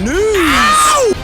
News!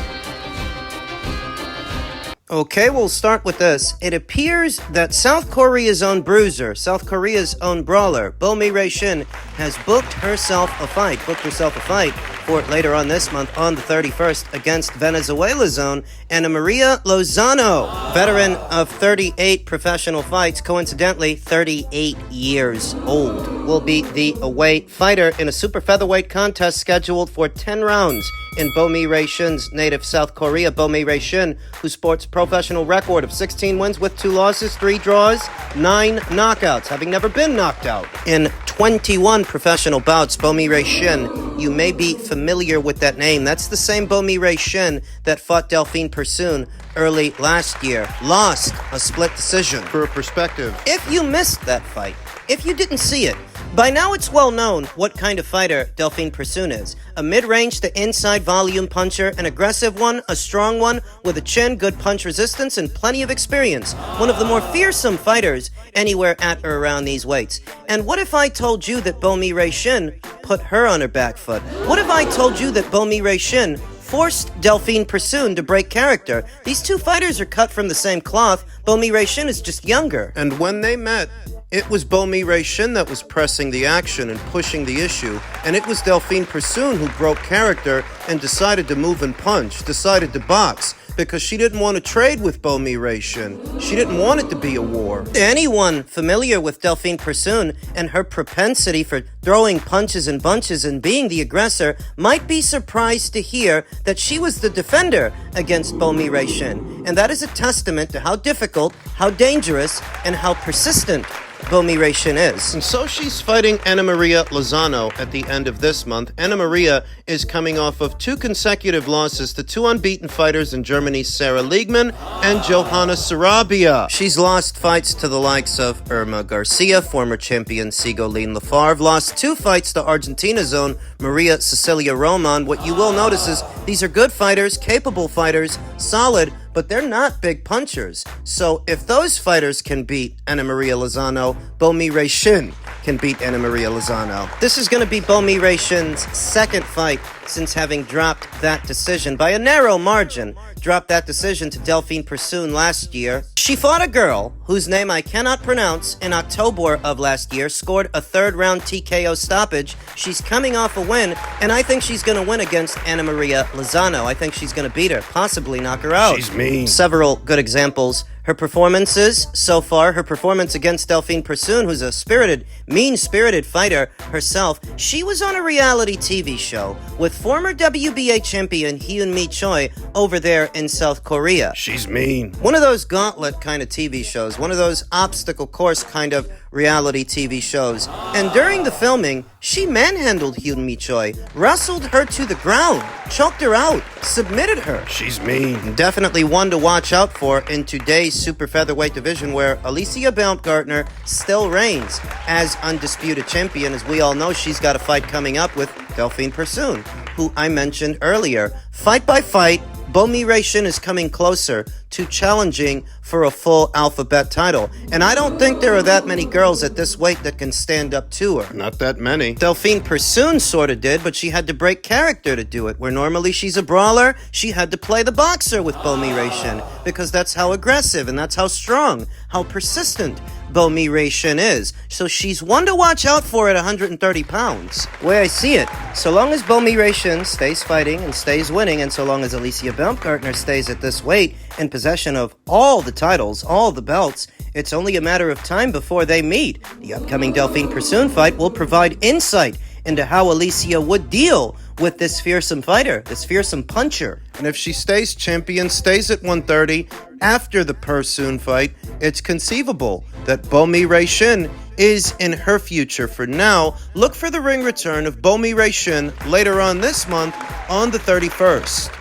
Okay, we'll start with this. It appears that South Korea's own bruiser, South Korea's own brawler, Bomi Shin, has booked herself a fight for later on this month on the 31st against Venezuela's own Ana Maria Lozano, veteran of 38 professional fights, coincidentally 38 years old, will be the away fighter in a super featherweight contest scheduled for 10 rounds in Bomi Shin's native South Korea. Bomi Shin, who sports a professional record of 16 wins with 2 losses, 3 draws, 9 knockouts, having never been knocked out in 21 professional bouts. Bomi Shin, you may be familiar with that name. That's the same Bomi Shin that fought Delphine Persoon early last year. Lost a split decision. For a perspective, If you missed that fight, if you didn't see it, by now it's well known what kind of fighter Delphine Persoon is. A mid-range to inside volume puncher, an aggressive one, a strong one, with a chin, good punch resistance, and plenty of experience. One of the more fearsome fighters anywhere at or around these weights. And what if I told you that Bomi Shin put her on her back foot? What if I told you that Bomi Shin forced Delphine Persoon to break character? These two fighters are cut from the same cloth. Bomi Shin is just younger. and when they met, it was Bomi Shin that was pressing the action and pushing the issue, and it was Delphine Persoon who broke character and decided to move and punch, decided to box, because she didn't want to trade with Bomi Shin. She didn't want it to be a war. Anyone familiar with Delphine Persoon and her propensity for throwing punches and bunches and being the aggressor might be surprised to hear that she was the defender against Bomi Shin. And that is a testament to how difficult, how dangerous, and how persistent Bomi Shin is. And so she's fighting Ana Maria Lozano at the end of this month. Ana Maria is coming off of 2 consecutive losses to 2 unbeaten fighters in Germany's Sarah Liegman and Johanna Sarabia. She's lost fights to the likes of Irma Garcia, former champion Sigolene Lafarve, lost 2 fights to Argentina's own Maria Cecilia Roman. What you will notice is these are good fighters, capable fighters, solid, but they're not big punchers. So if those fighters can beat Ana Maria Lozano, Bomi Shin can beat Ana Maria Lozano. This is going to be Bomi Shin's second fight since having dropped that decision by a narrow margin. Dropped that decision to Delphine Persoon last year. She fought a girl whose name I cannot pronounce in October of last year, scored a 3rd round TKO stoppage. She's coming off a win, and I think she's going to win against Ana Maria Lozano. I think she's going to beat her, possibly knock her out. She's mean. Several good examples. Her performances so far, her performance against Delphine Persoon, who's a spirited, mean-spirited fighter herself. She was on a reality TV show with former WBA champion Hyun-Mi Choi over there in South Korea. She's mean. One of those gauntlet kind of TV shows, one of those obstacle course kind of reality TV shows. And during the filming, she manhandled Hyun-Mi Choi, wrestled her to the ground, choked her out, submitted her. She's mean. Definitely one to watch out for in today's super featherweight division, where Alicia Baumgartner still reigns as undisputed champion. As we all know, she's got a fight coming up with Delphine Persoon, who I mentioned earlier. Fight by fight, Bomi Shin is coming closer to challenging for a full alphabet title. And I don't think there are that many girls at this weight that can stand up to her. Not that many. Delphine Persoon sort of did, but she had to break character to do it. Where normally she's a brawler, she had to play the boxer with Bomi Shin, because that's how aggressive and that's how strong, how persistent Bomi Shin is. So she's one to watch out for at 130 pounds. The way I see it, so long as Bomi Shin stays fighting and stays winning, and so long as Alicia Baumgartner stays at this weight in possession of all the titles, all the belts, it's only a matter of time before they meet. The upcoming Delphine Persoon fight will provide insight into how Alicia would deal with this fearsome fighter, this fearsome puncher. And if she stays champion, stays at 130 after the Persoon fight, it's conceivable that Bomi Shin is in her future. For now, look for the ring return of Bomi Shin later on this month on the 31st.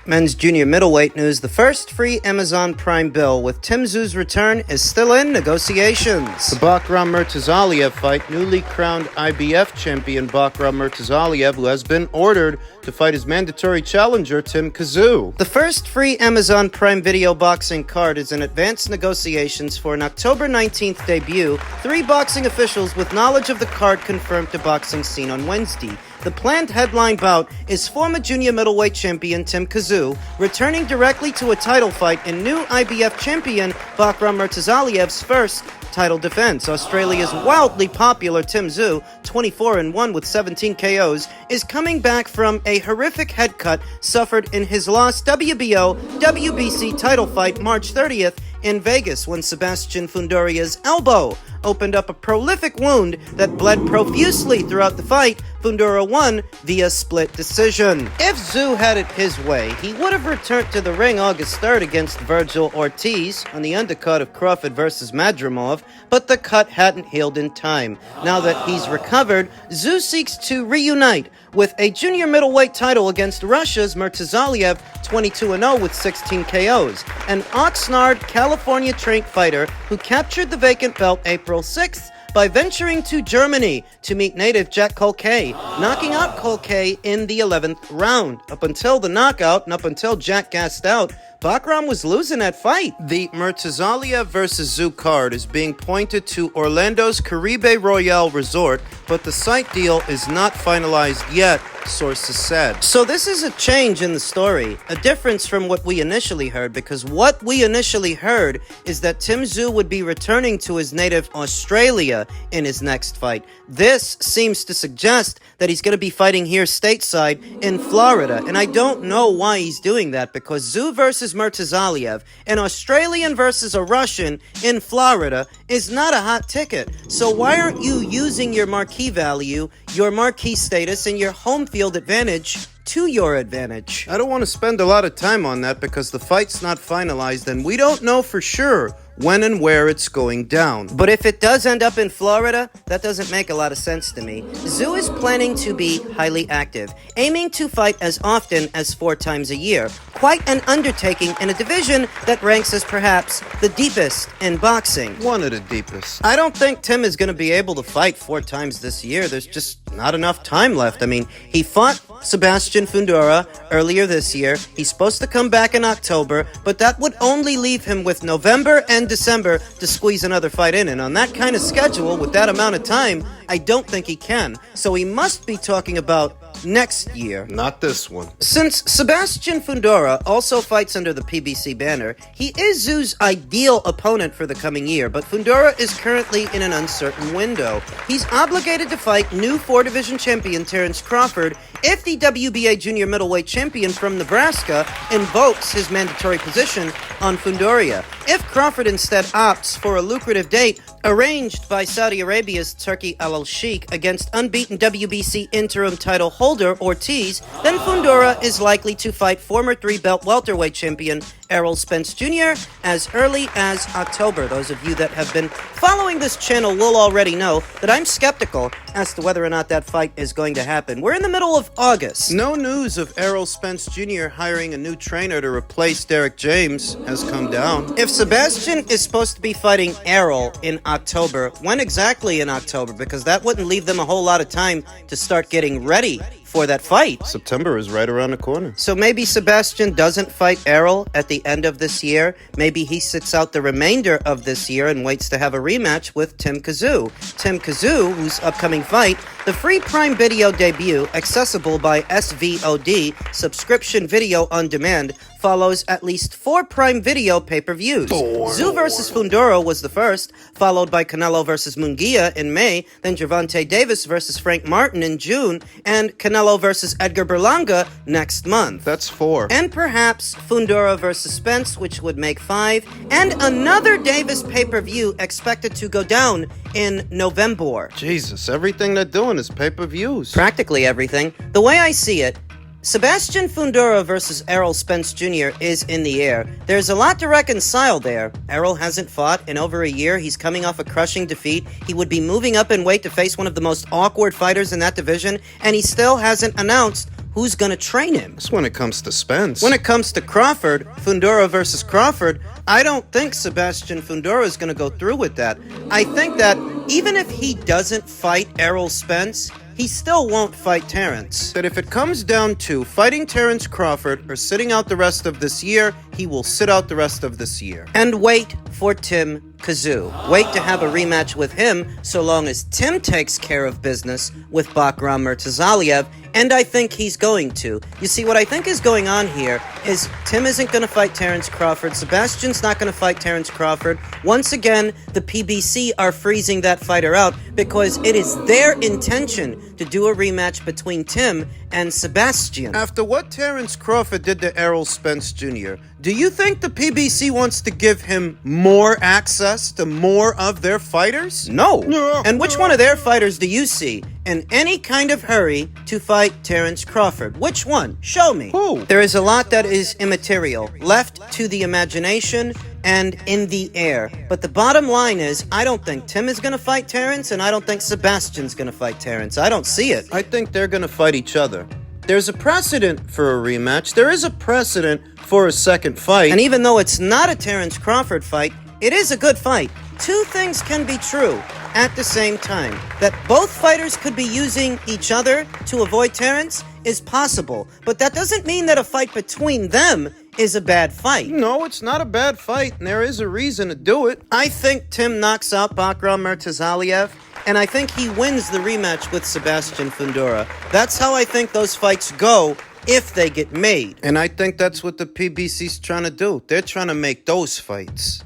Men's junior middleweight news. The first free Amazon Prime bill with Tszyu's return is still in negotiations. The Bohachuk Murtazaliev fight, newly crowned IBF champion Bohachuk Murtazaliev, who has been ordered to fight his mandatory challenger Tszyu. The first free Amazon Prime Video boxing card is in advanced negotiations for an October 19th debut. 3 boxing officials with knowledge of the card confirmed to Boxing Scene on Wednesday. The planned headline bout is former junior middleweight champion Tszyu returning directly to a title fight in new IBF champion Bakhram Murtazaliev's first title defense. Australia's wildly popular Tszyu, 24-1 with 17 KOs, is coming back from a horrific head cut suffered in his lost WBO-WBC title fight March 30th in Vegas when Sebastian Fundora's elbow opened up a prolific wound that bled profusely throughout the fight. Fundora won via split decision. If Tszyu had it his way, he would have returned to the ring August 3rd against Virgil Ortiz on the undercard of Crawford versus Madrimov, but the cut hadn't healed in time. Now that he's recovered, Tszyu seeks to reunite with a junior middleweight title against Russia's Murtazaliev, 22-0 with 16 KOs, an Oxnard, California-trained fighter who captured the vacant belt April 6th by venturing to Germany to meet native Jack Colquet, knocking out Colquet in the 11th round. Up until the knockout and up until Jack gassed out, Bakhram was losing that fight. The Murtazaliev versus Tszyu card is being pointed to Orlando's Caribe Royale Resort, but the site deal is not finalized yet, sources said. So this is a change in the story, a difference from what we initially heard, because what we initially heard is that Tszyu would be returning to his native Australia in his next fight. This seems to suggest that he's going to be fighting here stateside in Florida, and I don't know why he's doing that, because Tszyu versus Murtazaliev, an Australian versus a Russian in Florida, is not a hot ticket. So why aren't you using your marquee value, your marquee status, and your home field advantage to your advantage? I don't want to spend a lot of time on that because the fight's not finalized and we don't know for sure when and where it's going down. But if it does end up in Florida, that doesn't make a lot of sense to me. Tszyu is planning to be highly active, aiming to fight as often as 4 times a year. Quite an undertaking in a division that ranks as perhaps the deepest in boxing. One of the deepest. I don't think Tim is going to be able to fight 4 times this year. There's just not enough time left. I mean, he fought Sebastian Fundora earlier this year. He's supposed to come back in October, but that would only leave him with November and December to squeeze another fight in. And on that kind of schedule, with that amount of time, I don't think he can. So he must be talking about next year. Not this one. Since Sebastian Fundora also fights under the PBC banner, he is Tszyu's ideal opponent for the coming year, but Fundora is currently in an uncertain window. He's obligated to fight new 4-division champion Terence Crawford if the WBA junior middleweight champion from Nebraska invokes his mandatory position on Fundora. If Crawford instead opts for a lucrative date arranged by Saudi Arabia's Turki Al-Sheikh against unbeaten WBC interim title holder Ortiz, then Fundora is likely to fight former 3-belt welterweight champion Errol Spence Jr. as early as October. Those of you that have been following this channel will already know that I'm skeptical as to whether or not that fight is going to happen. We're in the middle of August. No news of Errol Spence Jr. hiring a new trainer to replace Derek James has come down. If Sebastian is supposed to be fighting Errol in October, when exactly in October? Because that wouldn't leave them a whole lot of time to start getting ready for that fight. September is right around the corner. So maybe Sebastian doesn't fight Errol at the end of this year. Maybe he sits out the remainder of this year and waits to have a rematch with Tszyu. Tszyu, whose upcoming fight, the free Prime Video debut, accessible by SVOD, subscription video on demand, follows at least 4 Prime Video pay-per-views. Tszyu versus Fundora was the first, followed by Canelo versus Munguia in May, then Gervonta Davis versus Frank Martin in June, and Canelo versus Edgar Berlanga next month. That's 4. And perhaps Fundora versus Spence, which would make 5, and another Davis pay-per-view expected to go down in November. Jesus, everything they're doing is pay-per-views. Practically everything. The way I see it, Sebastian Fundora versus Errol Spence Jr. is in the air. There's a lot to reconcile there. Errol hasn't fought in over a year. He's coming off a crushing defeat. He would be moving up in weight to face one of the most awkward fighters in that division, and he still hasn't announced who's going to train him. That's when it comes to Spence. When it comes to Crawford, Fundora versus Crawford, I don't think Sebastian Fundora is going to go through with that. I think that even if he doesn't fight Errol Spence, he still won't fight Terence. That if it comes down to fighting Terence Crawford or sitting out the rest of this year, he will sit out the rest of this year. And wait for Tim Tszyu. Wait to have a rematch with him so long as Tim takes care of business with Bakram Murtazaliev, and I think he's going to. You see, what I think is going on here is Tim isn't going to fight Terence Crawford. Sebastian's not going to fight Terence Crawford. Once again, the PBC are freezing that fighter out because it is their intention to do a rematch between Tim and Sebastian. After what Terence Crawford did to Errol Spence Jr., do you think the PBC wants to give him more access to more of their fighters? No. And which one of their fighters do you see in any kind of hurry to fight Terence Crawford? Which one? Show me. Who? There is a lot that is immaterial, left to the imagination and in the air. But the bottom line is, I don't think Tim is going to fight Terence, and I don't think Sebastian's going to fight Terence. I don't see it. I think they're going to fight each other. There's a precedent for a rematch. There is a precedent for a second fight. And even though it's not a Terence Crawford fight, it is a good fight. Two things can be true at the same time. That both fighters could be using each other to avoid Terence is possible. But that doesn't mean that a fight between them is a bad fight. No, it's not a bad fight, and there is a reason to do it. I think Tim knocks out Bakram Murtazaliev, and I think he wins the rematch with Sebastian Fundora. That's how I think those fights go if they get made. And I think that's what the PBC's trying to do. They're trying to make those fights.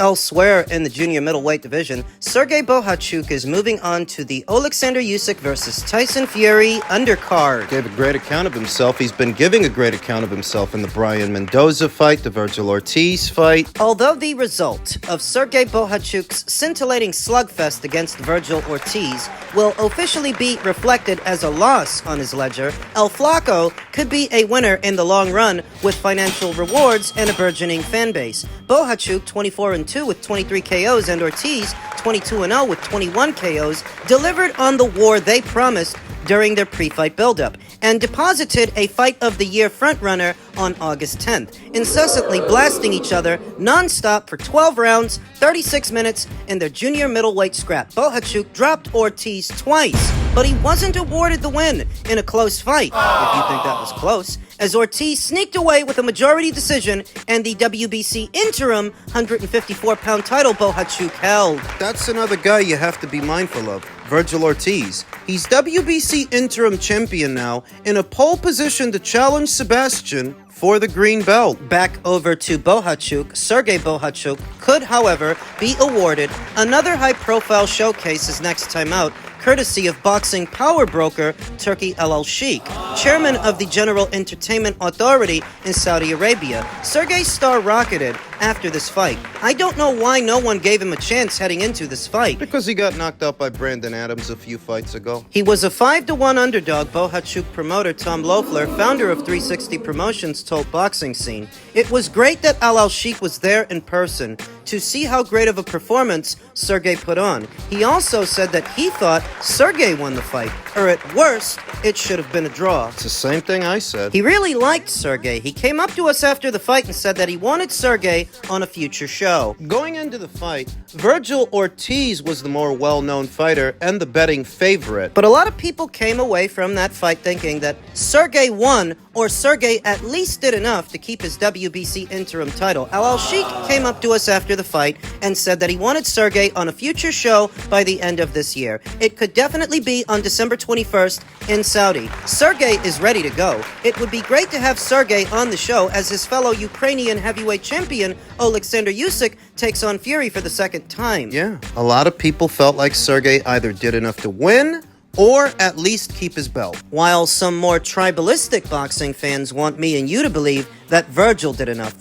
Elsewhere in the junior middleweight division, Sergey Bohachuk is moving on to the Alexander Usyk versus Tyson Fury undercard. Gave a great account of himself. He's been giving a great account of himself in the Brian Mendoza fight, the Virgil Ortiz fight. Although the result of Sergey Bohachuk's scintillating slugfest against Virgil Ortiz will officially be reflected as a loss on his ledger, El Flaco could be a winner in the long run with financial rewards and a burgeoning fan base. Bohachuk, 24-2 with 23 KOs, and Ortiz, 22-0 with 21 KOs, delivered on the war they promised during their pre-fight buildup, and deposited a Fight of the Year frontrunner on August 10th, incessantly blasting each other non-stop for 12 rounds, 36 minutes in their junior middleweight scrap. Bohachuk dropped Ortiz twice, but he wasn't awarded the win in a close fight, if you think that was close, as Ortiz sneaked away with a majority decision and the WBC interim 154-pound title Bohachuk held. That's another guy you have to be mindful of, Virgil Ortiz. He's WBC interim champion now, in a pole position to challenge Sebastian for the green belt. Back over to Bohachuk, Sergey Bohachuk could, however, be awarded another high-profile showcase his next time out, courtesy of boxing power broker Turki El Sheikh, chairman of the General Entertainment Authority in Saudi Arabia. Sergey's star rocketed after this fight. I don't know why no one gave him a chance heading into this fight. Because he got knocked out by Brandon Adams a few fights ago. He was a 5-1 underdog, Bohachuk promoter Tom Loeffler, founder of 360 Promotions, told Boxing Scene. It was great that Al Sheikh was there in person to see how great of a performance Sergey put on. He also said that he thought Sergey won the fight, or at worst, it should have been a draw. It's the same thing I said. He really liked Sergey. He came up to us after the fight and said that he wanted Sergey on a future show. Going into the fight, Virgil Ortiz was the more well-known fighter and the betting favorite. But a lot of people came away from that fight thinking that Sergey won, or Sergey at least did enough to keep his WBC interim title. Al Sheikh came up to us after the fight and said that he wanted Sergey on a future show by the end of this year. It could definitely be on December 21st in Saudi. Sergey is ready to go. It would be great to have Sergey on the show as his fellow Ukrainian heavyweight champion Alexander Usyk takes on Fury for the second time. Yeah, a lot of people felt like Sergey either did enough to win or at least keep his belt. While some more tribalistic boxing fans want me and you to believe that Virgil did enough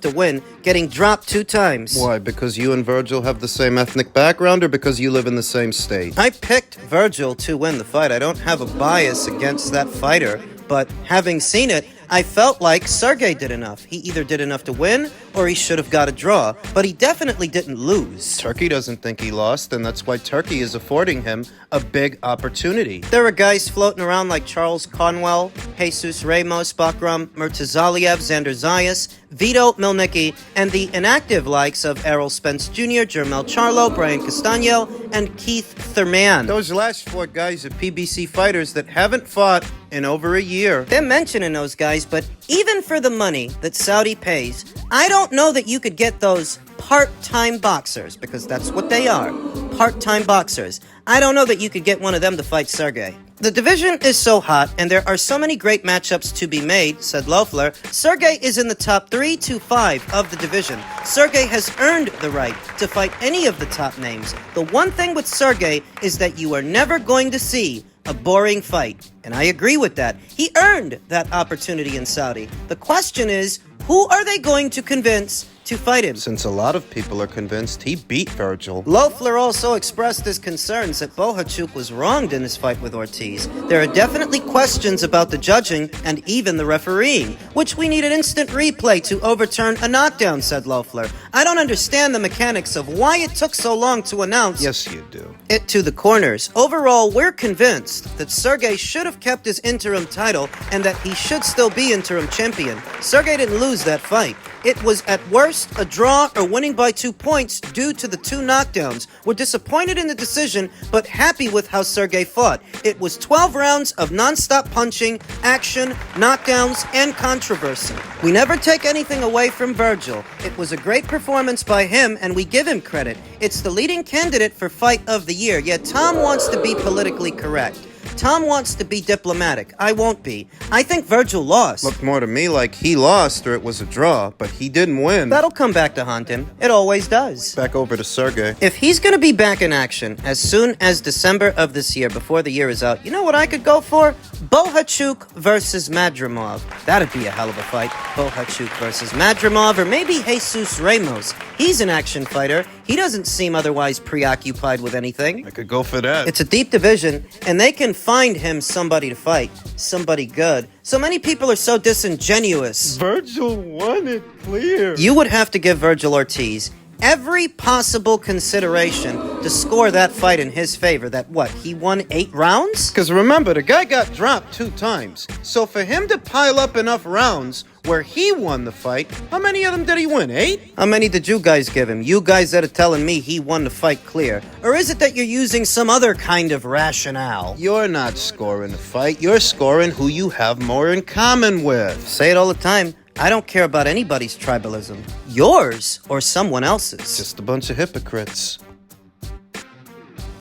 to win, getting dropped 2 times. Why? Because you and Virgil have the same ethnic background, or because you live in the same state? I picked Virgil to win the fight. I don't have a bias against that fighter, but having seen it, I felt like Sergey did enough. He either did enough to win, or he should have got a draw, but he definitely didn't lose. Turkey doesn't think he lost, and that's why Turkey is affording him a big opportunity. There are guys floating around like Charles Conwell, Jesus Ramos, Bakram Murtazaliev, Xander Zayas, Vito Milnicki, and the inactive likes of Errol Spence Jr., Jermel Charlo, Brian Castaño, and Keith Thurman. Those last 4 guys are PBC fighters that haven't fought in over a year. They're mentioning those guys, but even for the money that Saudi pays, I don't know that you could get those part-time boxers, because that's what they are. Part-time boxers. I don't know that you could get one of them to fight Sergey. The division is so hot, and there are so many great matchups to be made, said Loeffler. Sergey is in the top 3 to 5 of the division. Sergey has earned the right to fight any of the top names. The one thing with Sergey is that you are never going to see a boring fight. And I agree with that. He earned that opportunity in Saudi. The question is, who are they going to convince to fight him? Since a lot of people are convinced he beat Virgil. Loeffler also expressed his concerns that Bohachuk was wronged in his fight with Ortiz. There are definitely questions about the judging and even the refereeing, which we need an instant replay to overturn a knockdown, said Loeffler. I don't understand the mechanics of why it took so long to announce Yes, you do. it to the corners. Overall, we're convinced that Sergey should have kept his interim title and that he should still be interim champion. Sergey didn't lose that fight. It was at worst a draw or winning by 2 points due to the 2 knockdowns. We're disappointed in the decision, but happy with how Sergey fought. It was 12 rounds of non-stop punching, action, knockdowns, and controversy. We never take anything away from Virgil. It was a great performance by him, and we give him credit. It's the leading candidate for Fight of the Year, yet Tom wants to be politically correct. Tom wants to be diplomatic. I won't be. I think Virgil lost. Looked more to me like he lost or it was a draw, but he didn't win. That'll come back to haunt him. It always does. Back over to Sergey. If he's going to be back in action as soon as December of this year, before the year is out, you know what I could go for? Bohachuk versus Madrimov. That'd be a hell of a fight. Bohachuk versus Madrimov, or maybe Jesus Ramos. He's an action fighter. He doesn't seem otherwise preoccupied with anything. I could go for that. It's a deep division, and they can find him somebody to fight. Somebody good. So many people are so disingenuous. Virgil won it clear. You would have to give Virgil Ortiz every possible consideration to score that fight in his favor. That what? He won 8 rounds? Because remember, the guy got dropped 2 times. So for him to pile up enough rounds where he won the fight, how many of them did he win? 8? How many did you guys give him? You guys that are telling me he won the fight clear. Or is it that you're using some other kind of rationale? You're not scoring the fight. You're scoring who you have more in common with. Say it all the time. I don't care about anybody's tribalism. Yours or someone else's. Just a bunch of hypocrites.